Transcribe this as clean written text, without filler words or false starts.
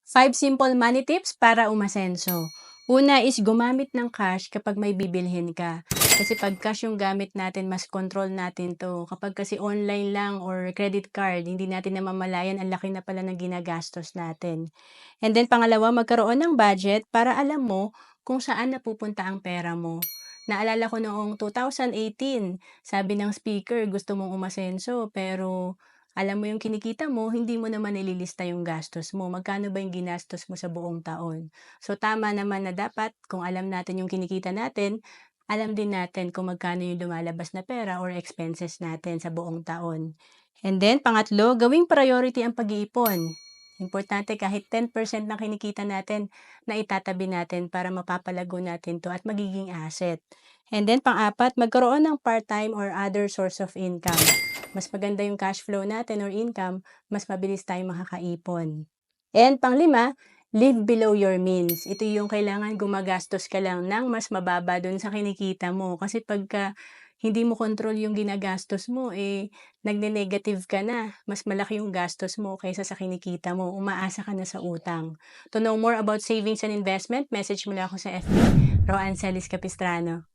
Five simple money tips para umasenso. Una is gumamit ng cash kapag may bibilhin ka. Kasi pag cash yung gamit natin, mas control natin to. Kapag kasi online lang or credit card, hindi natin namamalayan, ang laki na pala ng ginagastos natin. And then pangalawa, magkaroon ng budget para alam mo kung saan napupunta ang pera mo. Naalala ko noong 2018, sabi ng speaker, gusto mong umasenso, pero alam mo yung kinikita mo, hindi mo naman nililista yung gastos mo. Magkano ba yung ginastos mo sa buong taon? So tama naman na dapat kung alam natin yung kinikita natin, alam din natin kung magkano yung lumalabas na pera or expenses natin sa buong taon. And then pangatlo, gawing priority ang pag-iipon. Importante kahit 10% ng kinikita natin na itatabi natin para mapapalago natin 'to at magiging asset. And then pang-apat, magkaroon ng part-time or other source of income. Mas maganda yung cash flow natin or income, mas mabilis tayong makakaipon. And pang-lima, live below your means. Ito yung kailangan gumagastos ka lang ng mas mababa dun sa kinikita mo. Kasi pagka hindi mo control yung ginagastos mo, nagne-negative ka na. Mas malaki yung gastos mo kaysa sa kinikita mo. Umaasa ka na sa utang. To know more about savings and investment, message mo lang ako sa FB, Roan Celis Capistrano.